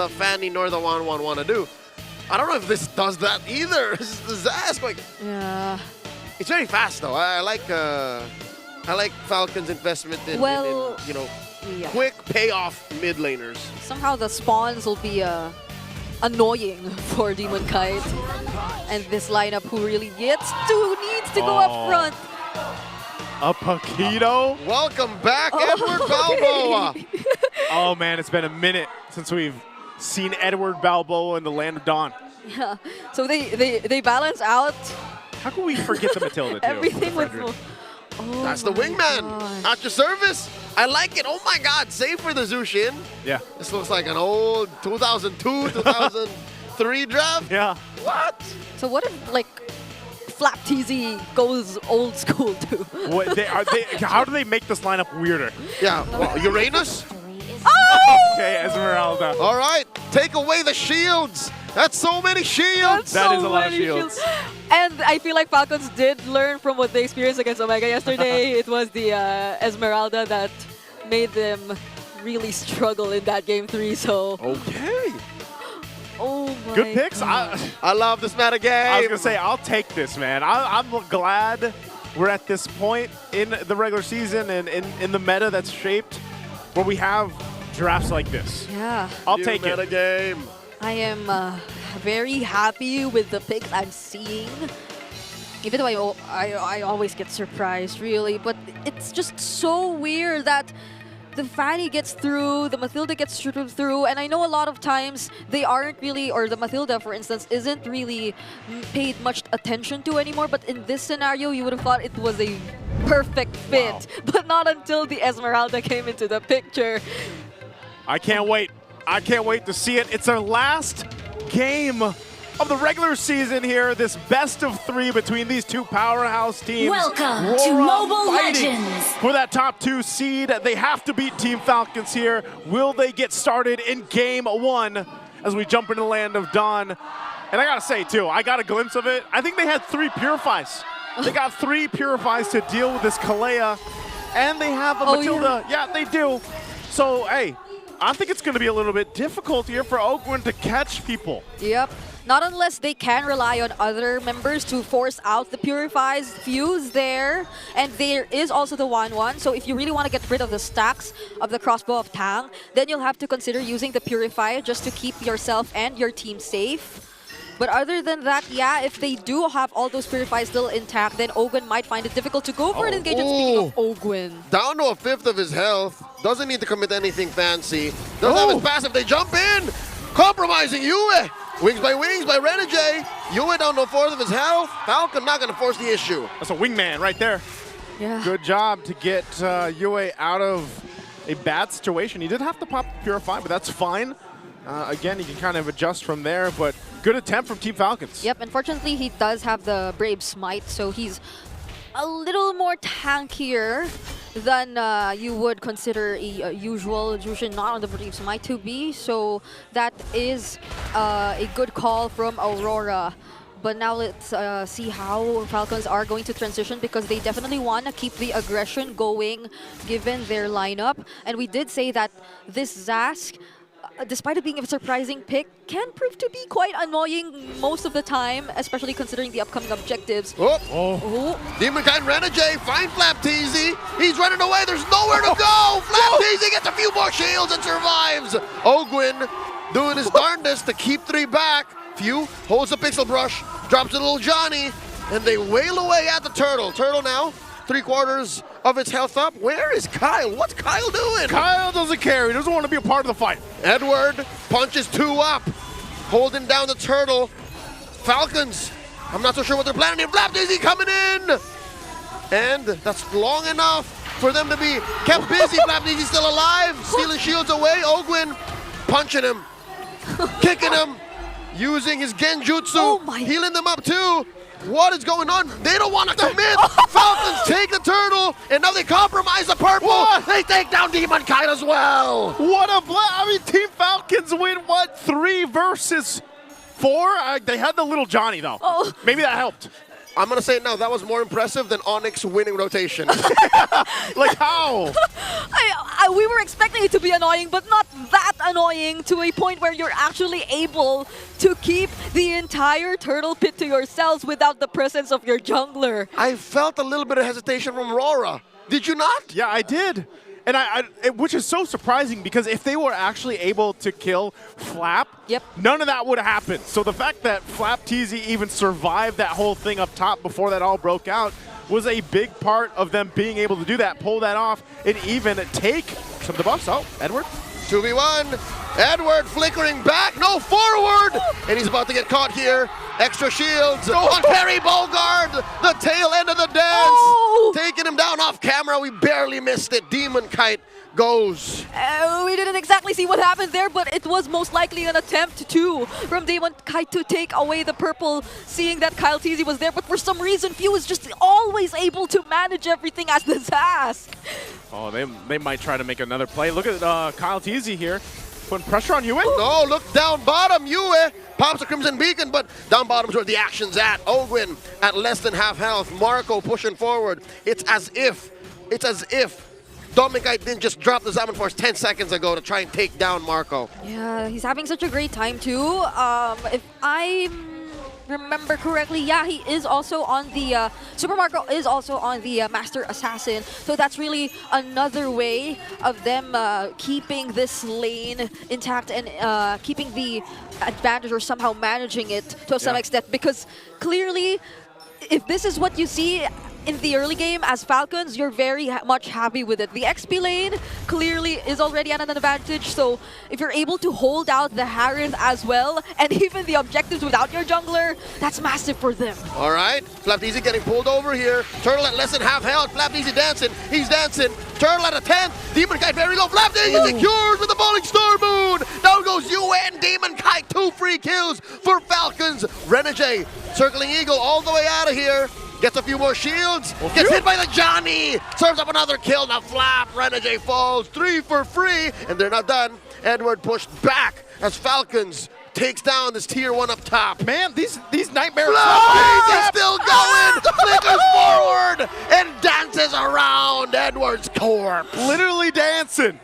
the Fanny nor the 1-1 want to do. I don't know if this does that either. This is Zask, like, Yeah. it's very fast though. I like Falcons' investment in, Well, in you know, yeah. quick payoff mid laners. Somehow the spawns will be annoying for Demon Kite. And this lineup who really needs to go up front. A Paquito? Welcome back, Edward Balboa. Oh man, it's been a minute since we've seen Edward Balboa in the Land of Dawn. Yeah. So they balance out How can we forget the Matilda too? everything with... Oh That's the my wingman. gosh. At your service. I like it. Oh my God, save for the Zushin. Yeah. This looks like an old 2002, 2003 draft. Yeah. What? So what if, like, Flap TZ goes old school too? How do they make this lineup weirder? Yeah, well, Uranus? Oh! Okay, Esmeralda. All right, take away the shields. That's so many shields. That So is a lot of many shields. And I feel like Falcons did learn from what they experienced against Omega yesterday. It was the Esmeralda that made them really struggle in that game 3. So, Okay. oh my Good picks. God. I love this meta game. I was going to say, I'll take this, man. I'm glad we're at this point in the regular season and in the meta that's shaped where we have drafts like this. Yeah. I'll New take meta it. game. I am very happy with the picks I'm seeing. Even though I always get surprised, really. But it's just so weird that the Fanny gets through, the Matilda gets through, and I know a lot of times they aren't really, or the Matilda, for instance, isn't really paid much attention to anymore. But in this scenario, you would have thought it was a perfect fit. Wow. But not until the Esmeralda came into the picture. I can't wait. I can't wait to see it. It's our last game of the regular season here. This best of 3 between these two powerhouse teams. Welcome to Aurora Mobile fighting Legends. for that top 2 seed. They have to beat Team Falcons here. Will they get started in game 1 as we jump into the Land of Dawn? And I gotta say too, I got a glimpse of it. I think they had 3 Purifies. They got 3 Purifies to deal with this Kalea. And they have a Matilda. Yeah, they do. So, hey, I think it's going to be a little bit difficult here for Oakland to catch people. Yep. Not unless they can rely on other members to force out the Purifies fuse there. And there is also the 1-1. So if you really want to get rid of the stacks of the crossbow of Tang, then you'll have to consider using the Purify just to keep yourself and your team safe. But other than that, yeah, if they do have all those Purifies still intact, then Ogwin might find it difficult to go for an engagement. Speaking of Ogwin. Down to a 1/5 of his health. Doesn't need to commit anything fancy. Doesn't have his passive. They jump in. Compromising Yue. Wings by Renegade. Yue down to a 1/4 of his health. Falcon not going to force the issue. That's a wingman right there. Yeah. Good job to get Yue out of a bad situation. He did have to pop Purify, but that's fine. Again, he can kind of adjust from there, but good attempt from Team Falcons. Yep, unfortunately, he does have the Brave Smite, so he's a little more tankier than you would consider a usual Jushin not on the Brave Smite to be. So that is a good call from Aurora. But now let's see how Falcons are going to transition, because they definitely want to keep the aggression going given their lineup. And we did say that this Zask, despite it being a surprising pick, can prove to be quite annoying most of the time, especially considering the upcoming objectives. Oh. Demon Kind Renegade, find Flap TZ. He's running away, there's nowhere to go. Flap TZ gets a few more shields and survives. Ogwin doing his darndest to keep 3 back. Few holds the Pixel Brush, drops a little Johnny, and they wail away at the Turtle. Turtle now, 3/4 of its health up. Where is Kyle? What's Kyle doing? Kyle doesn't care. He doesn't want to be a part of the fight. Edward punches 2 up, holding down the Turtle. Falcons, I'm not so sure what they're planning here. Flap Dizzy coming in! And that's long enough for them to be kept busy. Flap Dizzy still alive, stealing shields away. Ogwin punching him, kicking him, using his Genjutsu, healing them up too. What is going on? They don't want to commit. Falcons take the Turtle, and now they compromise the purple. What? They take down Demon Kite as well. What a I mean, Team Falcons win, what, 3 versus 4? They had the little Johnny, though. Oh. Maybe that helped. I'm going to say it now, that was more impressive than Onyx winning rotation. Like how? We were expecting it to be annoying, but not that annoying to a point where you're actually able to keep the entire turtle pit to yourselves without the presence of your jungler. I felt a little bit of hesitation from Aurora. Did you not? Yeah, I did. And which is so surprising because if they were actually able to kill Flap, Yep. none of that would have happened. So the fact that Flap TZ even survived that whole thing up top before that all broke out was a big part of them being able to do that, pull that off, and even take some of the buffs. Oh, Edward. 2v1. Edward flickering back, no forward! And he's about to get caught here. Extra shields on Perry Bogard, the tail end of the dance. Oh! Taking him down off camera, we barely missed it. Demon Kite goes. We didn't exactly see what happened there, but it was most likely an attempt too from Demon Kite to take away the purple, seeing that Kyle TZ was there, but for some reason Few is just always able to manage everything as the Zas. Oh, they might try to make another play. Look at Kyle TZ here, putting pressure on Yue. No, look down bottom, Yue pops a Crimson Beacon, but down bottom's where the action's at. Ogwin at less than half health, Marco pushing forward. It's as if Dominic didn't just drop the Zaman Force 10 seconds ago to try and take down Marco. Yeah, he's having such a great time too. If I remember correctly, yeah, he is also on the Super Marco is also on the Master Assassin. So that's really another way of them keeping this lane intact and keeping the advantage or somehow managing it to some extent. Because clearly, if this is what you see in the early game as Falcons, you're very much happy with it. The XP lane clearly is already at an advantage, so if you're able to hold out the Harith as well, and even the objectives without your jungler, that's massive for them. All right, Flapdeezy getting pulled over here. Turtle at less than half health. Flapdeezy dancing. He's dancing. Turtle at a 10th. Demon Kite very low. Flapdeezy secured with the falling star moon. Down goes UN. Demon Kite, 2 free kills for Falcons. Renegade circling Eagle all the way out of here. Gets a few more shields, gets hit by the Johnny, serves up another kill, now Flap, Renegade falls, 3 for free, and they're not done. Edward pushed back as Falcons takes down this tier 1 up top. Man, these nightmare Flap is still going, flickers forward, and dances around Edward's corpse. literally dancing.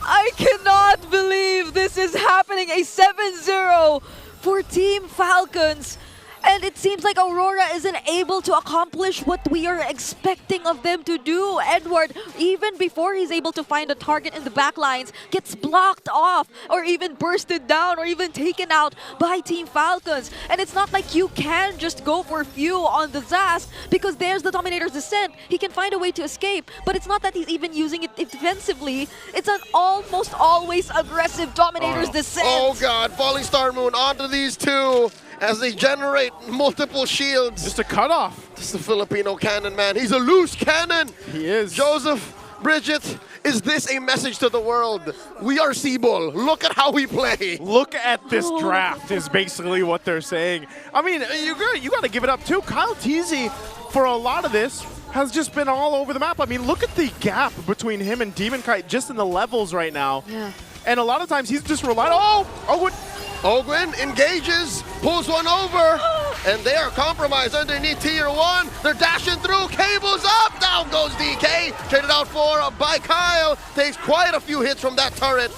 I cannot believe this is happening. A 7-0 for Team Falcons. And it seems like Aurora isn't able to accomplish what we are expecting of them to do. Edward, even before he's able to find a target in the back lines, gets blocked off or even bursted down or even taken out by Team Falcons. And it's not like you can just go for Few on the Zas because there's the Dominator's Descent. He can find a way to escape, but it's not that he's even using it defensively. It's an almost always aggressive Dominator's Descent. Oh God, Falling Star Moon onto these two as they generate multiple shields. Just a cutoff. This is the Filipino cannon, man. He's a loose cannon. He is. Joseph, Bridget, is this a message to the world? We are Seaball. Look at how we play. Look at this draft is basically what they're saying. I mean, you got to give it up too. Kyle TZ, for a lot of this, has just been all over the map. I mean, look at the gap between him and Demon Kite just in the levels right now. Yeah. And a lot of times he's just relying. Ogwin engages, pulls one over, and they are compromised underneath tier 1. They're dashing through, cables up, down goes DK. Traded out for by Kyle, takes quite a few hits from that turret.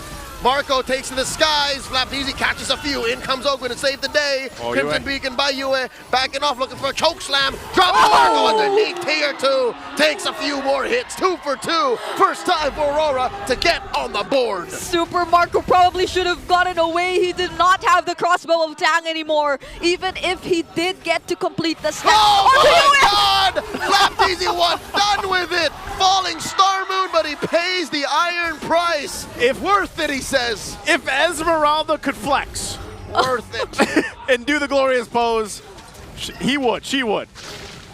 Marco takes to the skies, Flapdeezy catches a few, in comes Ogwin to save the day. Crimson Beacon by Yue, backing off looking for a choke slam, drops Marco underneath tier 2, takes a few more hits, 2 for 2. First time for Aurora to get on the board. Super Marco probably should have gotten away. He did not have the crossbow of Tang anymore, even if he did get to complete the step. Oh my God! Flapdeezy was done with it. Falling Star Moon, but he pays the iron price. If worth it, he says. If Esmeralda could flex Worth it. and do the glorious pose, she would.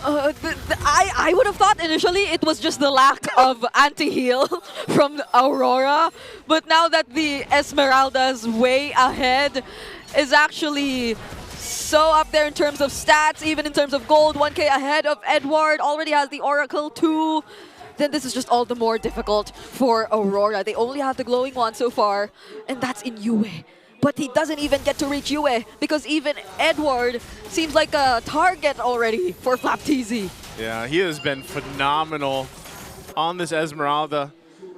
I would have thought initially it was just the lack of anti-heal from Aurora, but now that the Esmeralda's way ahead is actually so up there in terms of stats, even in terms of gold, 1K ahead of Edward, already has the Oracle too, then this is just all the more difficult for Aurora. They only have the glowing one so far, and that's in Yue. but he doesn't even get to reach Yue because even Edward seems like a target already for flapTZ. Yeah, he has been phenomenal on this Esmeralda.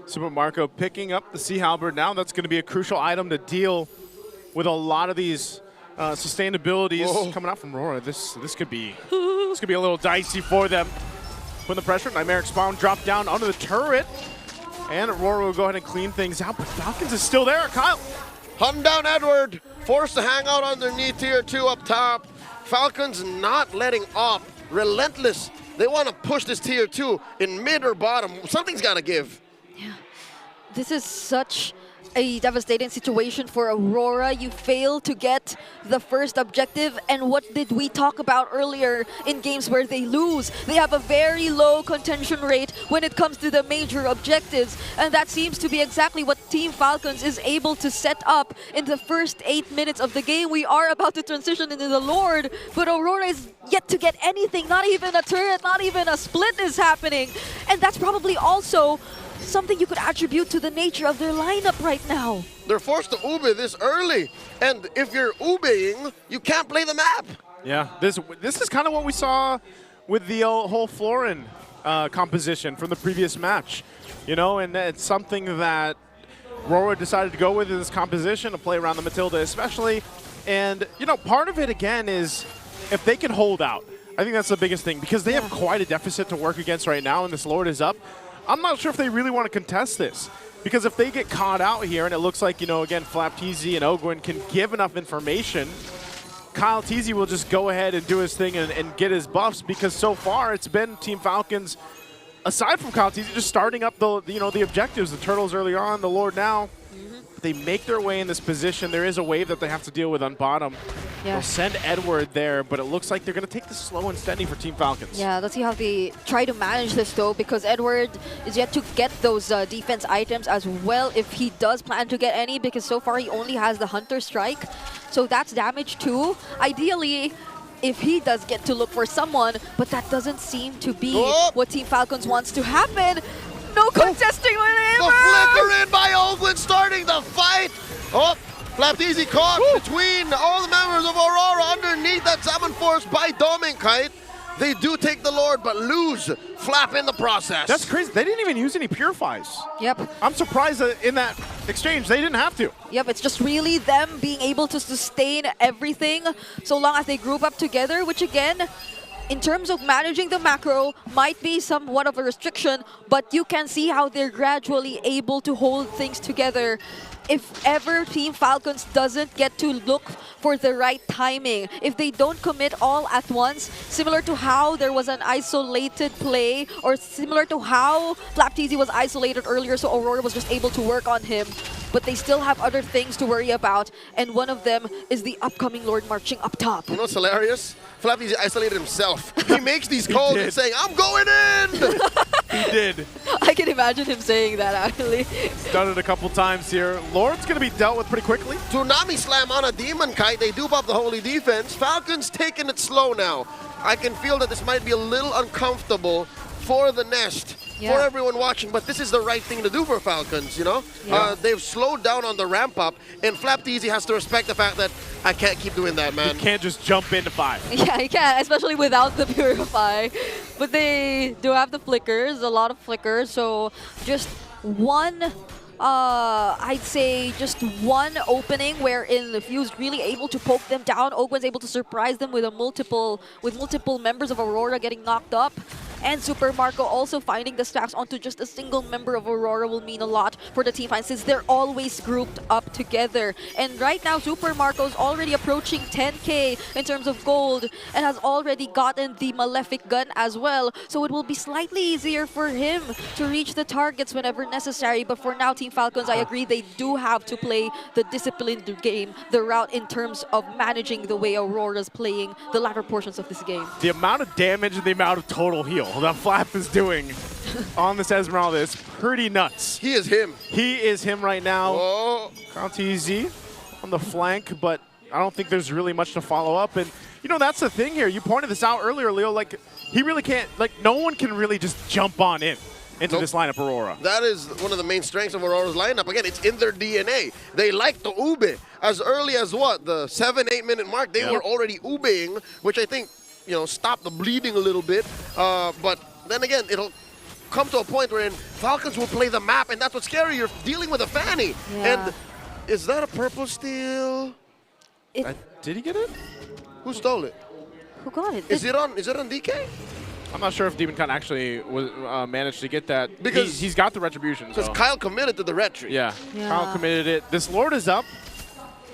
Super Marco picking up the Sea Halberd now. That's going to be a crucial item to deal with a lot of these sustainabilities coming out from Aurora. This could be a little dicey for them. Putting the pressure, Nightmare Spawn drop down under the turret, and Aurora will go ahead and clean things out. But Falcons is still there. Kyle, Hunting down Edward, forced to hang out underneath tier 2 up top. Falcons not letting up, relentless. They want to push this tier 2 in mid or bottom. Something's got to give. Yeah. This is such a devastating situation for Aurora. You fail to get the first objective, and what did we talk about earlier in games where they lose? They have a very low contention rate when it comes to the major objectives, and that seems to be exactly what Team Falcons is able to set up in the first 8 minutes of the game. We are about to transition into the Lord, but Aurora is yet to get anything. Not even a turret, not even a split is happening, and that's probably also something you could attribute to the nature of their lineup right now. They're forced to ube this early, and if you're ubeing, you can't play the map. yeah, this is kind of what we saw with the whole Florin composition from the previous match, you know, and it's something that Aurora decided to go with in this composition to play around the Matilda especially, and you know, part of it again is if they can hold out. I think that's the biggest thing because they have quite a deficit to work against right now, and this Lord is up. I'm not sure if they really want to contest this, because if they get caught out here and it looks like, you know, again, flapTZ and Ogwin can give enough information, Kyle TZ will just go ahead and do his thing and get his buffs, because so far it's been Team Falcons, aside from Kyle TZ, just starting up the, you know, the objectives, the Turtles early on, the Lord now. They make their way in this position. There is a wave that they have to deal with on bottom. Yeah. They'll send Edward there, but it looks like they're going to take this slow and steady for Team Falcons. Yeah, let's see how they try to manage this though, because Edward is yet to get those defense items as well, if he does plan to get any, because so far he only has the Hunter Strike. So that's damage too. Ideally, if he does get to look for someone, but that doesn't seem to be what Team Falcons wants to happen. No contesting with him! The flicker in by Ogwin starting the fight. Oh, flapTZ caught between all the members of Aurora underneath that summon force by Dominkite. They do take the Lord, but lose Flap in the process. That's crazy. They didn't even use any Purifies. Yep. I'm surprised that in that exchange they didn't have to. Yep, it's just really them being able to sustain everything so long as they group up together, which again, in terms of managing the macro, might be somewhat of a restriction, but you can see how they're gradually able to hold things together. If ever Team Falcons doesn't get to look for the right timing, if they don't commit all at once, similar to how there was an isolated play, or similar to how flapTZ was isolated earlier, so Aurora was just able to work on him, but they still have other things to worry about, and one of them is the upcoming Lord marching up top. You know what's hilarious? flapTZ isolated himself. He makes these calls and saying, I'm going in! He did. I can imagine him saying that, actually. He's done it a couple times here. Lord's going to be dealt with pretty quickly. Tsunami Slam on a Demon Kite. They do pop the Holy Defense. Falcons taking it slow now. I can feel that this might be a little uncomfortable for the Nest, for everyone watching, but this is the right thing to do for Falcons, you know? Yeah. They've slowed down on the ramp up, and flapTZ has to respect the fact that I can't keep doing that, man. You can't just jump into 5. Yeah, you can, especially without the Purify. But they do have the flickers, a lot of flickers, so just one, I'd say just one opening wherein the Fuse really able to poke them down. Ogwen's able to surprise them with multiple members of Aurora getting knocked up. And Super Marco also finding the stacks onto just a single member of Aurora will mean a lot for the team fight, since they're always grouped up together. And right now, Super Marco's already approaching 10K in terms of gold and has already gotten the Malefic gun as well. So it will be slightly easier for him to reach the targets whenever necessary. But for now, Team Falcons, I agree, they do have to play the disciplined game, the route in terms of managing the way Aurora's playing the latter portions of this game. The amount of damage and the amount of total heal that Flap is doing on this Esmeralda is pretty nuts. He is him. He is him right now. Oh. TZ on the flank, but I don't think there's really much to follow up. And, you know, that's the thing here. You pointed this out earlier, Leo. Like, he really can't, like, no one can really just jump on in. into this lineup, Aurora. That is one of the main strengths of Aurora's lineup. Again, it's in their DNA. They like to ube. As early as what? The 7-8 minute mark, they were already ubeing, which I think, you know, stopped the bleeding a little bit. But then again, it'll come to a point wherein Falcons will play the map, and that's what's scary. You're dealing with a Fanny. Yeah. And is that a purple steal? Did he get it? Who stole it? Who got it? Is it on DK? I'm not sure if Demonkite actually was, managed to get that. Because he's got the retribution. Because So. Kyle committed to the retry. Yeah. Yeah. Kyle committed it. This Lord is up.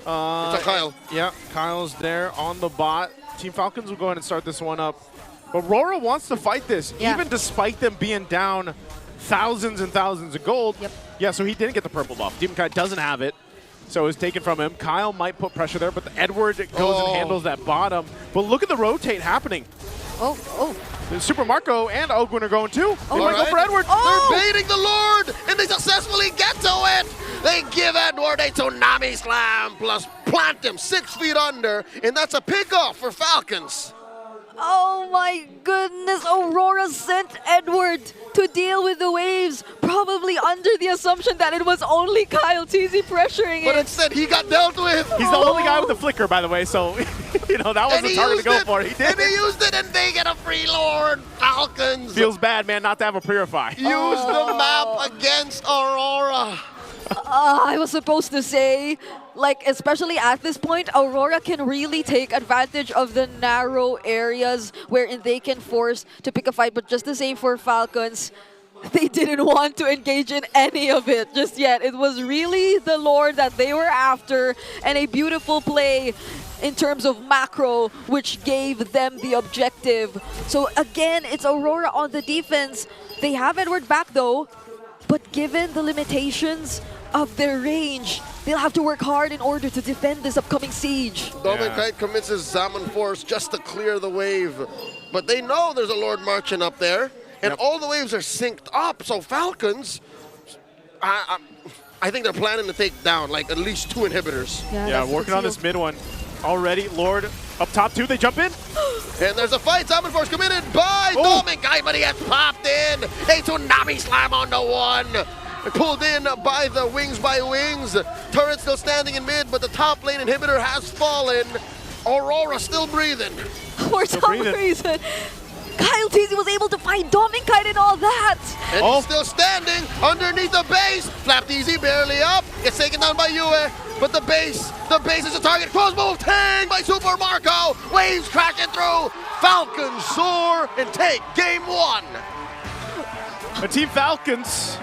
It's a Kyle. Yeah, Kyle's there on the bot. Team Falcons will go ahead and start this one up. But Rora wants to fight this, even despite them being down thousands and thousands of gold. Yep. Yeah, so he didn't get the purple buff. Demonkite doesn't have it, so it's taken from him. Kyle might put pressure there, but Edward goes and handles that bottom. But look at the rotate happening. Oh. Super Marco and Ogwin are going too. They might go right. for Edward. They're baiting the Lord, and they successfully get to it. They give Edward a tsunami slam, plus plant him 6 feet under, and that's a pickoff for Falcons. Oh my goodness, Aurora sent Edward to deal with the waves, probably under the assumption that it was only Kyle Teasy pressuring But it. instead, he got dealt with. He's the only guy with the flicker, by the way, so you know that was And the he target to used go it, for. He did. And he used it, and they get a free Lord. Falcons Feels bad, man, not to have a Purify. use the map against Aurora. I was supposed to say, like, especially at this point, Aurora can really take advantage of the narrow areas wherein they can force to pick a fight. But just the same for Falcons, they didn't want to engage in any of it just yet. It was really the Lord that they were after, and a beautiful play in terms of macro, which gave them the objective. So again, it's Aurora on the defense. They have Edward back though, but given the limitations of their range, they'll have to work hard in order to defend this upcoming siege. Dominkite commits his Salmon Force just to clear the wave. But they know there's a Lord marching up there, and all the waves are synced up, so Falcons, I think they're planning to take down like at least 2 inhibitors. Yeah, working on this mid one already. Lord up top 2, they jump in. And there's a fight. Salmon Force committed by Dominkite, but he gets popped in. A tsunami slam on the 1. Pulled in by the Wings by Wings. Turret still standing in mid, but the top lane inhibitor has fallen. Aurora still breathing. For some reason, Kyle Teasy was able to find Dominkite and all that. And he's still standing underneath the base. Flapped easy, barely up. Gets taken down by Yue. But the base is a target. Crossbow tang by Super Marco. Waves crashing through. Falcons soar and take game 1. The Team Falcons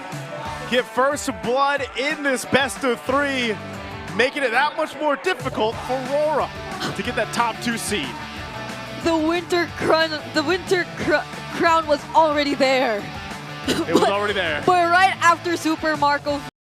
get first blood in this best of 3, making it that much more difficult for Aurora to get that top 2 seed. The winter crown was already there. It was already there. But right after Super Marco